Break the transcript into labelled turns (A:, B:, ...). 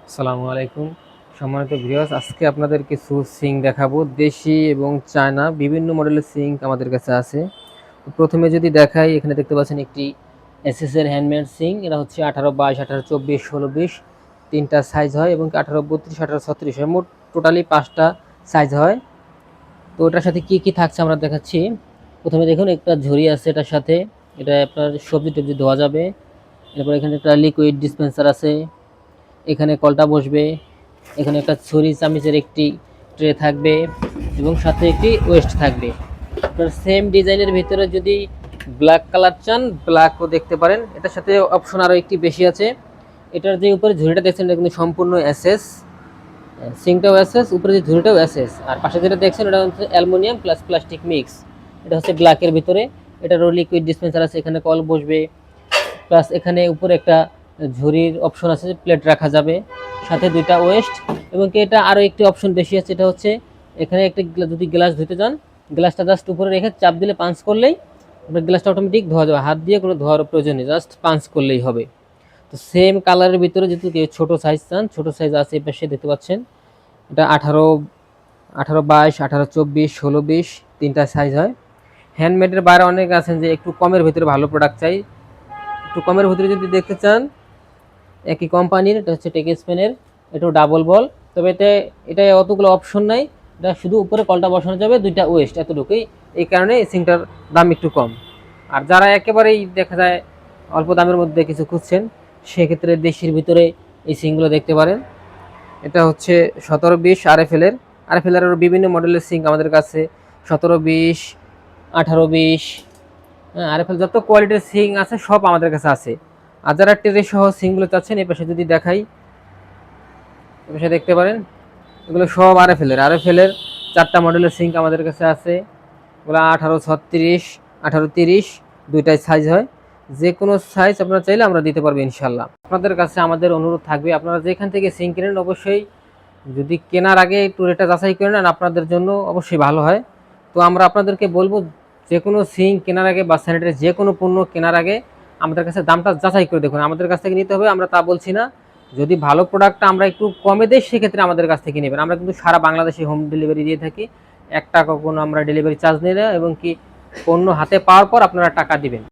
A: আসসালামু আলাইকুম। সম্মানিত ভিউয়ার্স, আজকে আপনাদের কিছু সিঙ্ক দেখাবো। দেশি এবং চায়না বিভিন্ন মডেলের সিঙ্ক আমাদের কাছে আছে। তো প্রথমে যদি দেখাই, এখানে দেখতে পাচ্ছেন একটি এসএস এর হ্যান্ডমেড সিঙ্ক। এটা হচ্ছে 18/22, 18/24, 16/20 তিনটা সাইজ হয় এবং 18/32, 18/36 হয়। মোট টোটালি 5টা সাইজ হয়। তো এটার সাথে কি কি থাকছে আমরা দেখাচ্ছি। প্রথমে দেখুন, একটা ঝুড়ি আছে এটার সাথে। এটা আপনার সবজি টবজি ধোয়া যাবে। এরপর এখানে একটা লিকুইড ডিসপেন্সার আছে, এখানে কলটা বসবে, এখানে একটা ছুরি চামিচের একটি ট্রে থাকবে এবং সাথে একটি ওয়েস্ট থাকবে। আপনার সেম ডিজাইনের ভিতরে যদি ব্ল্যাক কালার চান, ব্ল্যাকও দেখতে পারেন। এটার সাথে অপশন আরও একটি বেশি আছে। এটার যে উপরে ঝুড়িটা দেখছেন এটা কিন্তু সম্পূর্ণ এসএস, সিঙ্কটাও এসএস, উপরে যে ঝুড়িটাও এসএস, আর পাশে যেটা দেখছেন ওটা হচ্ছে অ্যালুমিনিয়াম প্লাস প্লাস্টিক মিক্স। এটা হচ্ছে ব্ল্যাকের ভিতরে। এটারও লিকুইড ডিসপেন্সার আছে, এখানে কল বসবে, প্লাস এখানে উপরে একটা ঝুড়ির অপশন আছে, প্লেট রাখা যাবে, সাথে দুইটা ওয়েস্ট। এবং কি এটা আরও একটি অপশন বেশি আছে, এটা হচ্ছে এখানে একটা যদি গ্লাস ধুতে চান, গ্লাসটা জাস্ট উপরে রেখে চাপ দিলে পাঞ্চ করলেই আপনার গ্লাসটা অটোমেটিক ধোয়া যাবে। হাত দিয়ে কোনো ধোয়ার প্রয়োজন নেই, জাস্ট পাঞ্চ করলেই হবে। তো সেম কালারের ভিতরে যদি কেউ ছোটো সাইজ চান, ছোটো সাইজ আছে এই পাশে দেখতে পাচ্ছেন। এটা 18/22, 18/24, 16/20 তিনটা সাইজ হয়। হ্যান্ডমেডের বাইরে অনেক আছেন যে একটু কমের ভিতরে ভালো প্রোডাক্ট চাই। একটু কমের ভিতরে যদি দেখতে চান, একই কোম্পানির, এটা হচ্ছে টেক স্পেনের, এটাও ডাবল বল। তবে এটা অতগুলো অপশন নাই, এটা শুধু উপরে কলটা বসানো যাবে, দুইটা ওয়েস্ট, এতটুকুই। এই কারণে এই সিংটার দাম একটু কম। আর যারা একেবারেই দেখা যায় অল্প দামের মধ্যে কিছু খুঁজছেন, সেক্ষেত্রে দেশির ভিতরে এই সিংগুলো দেখতে পারেন। এটা হচ্ছে 17/20 আরএফএল এর বিভিন্ন মডেলের সিঙ্ক আমাদের কাছে। 17/20, 18/20, হ্যাঁ, আরএফএল যত কোয়ালিটির সিং আছে সব আমাদের কাছে আছে। আর যারা টেরে সহ সিংগুলো চাচ্ছেন, এই পাশে যদি দেখাই, এই পাশে দেখতে পারেন, এগুলো সব আরএফএল এর 4টা মডেলের সিঙ্ক আমাদের কাছে আছে। এগুলো 18/36, 18/30 দুইটাই সাইজ হয়। যে কোনো সাইজ আপনারা চাইলে আমরা দিতে পারবো ইনশাল্লাহ। আপনাদের কাছে আমাদের অনুরোধ থাকবে, আপনারা যেখান থেকে সিঙ্ক কিনেন অবশ্যই যদি কেনার আগে একটু রেটটা যাচাই করে নেন, আপনাদের জন্য অবশ্যই ভালো হয়। তো আমরা আপনাদেরকে বলবো, যে কোনো সিঙ্ক কেনার আগে বা স্যানিটারি যে কোনো পণ্য কেনার আগে আমাদের কাছে দামটা যাচাই করে দেখুন। আমাদের কাছ থেকে নিতে হবে, আমরা তা বলছি না। যদি ভালো প্রোডাক্টটা আমরা একটু কমে দেই, সেক্ষেত্রে আমাদের কাছ থেকে নেবেন। আমরা কিন্তু সারা বাংলাদেশে হোম ডেলিভারি দিয়ে থাকি। 1 টাকা কোনো আমরা ডেলিভারি চার্জ নিই না, এবং কি পণ্য হাতে পাওয়ার পর আপনারা টাকা দিবেন।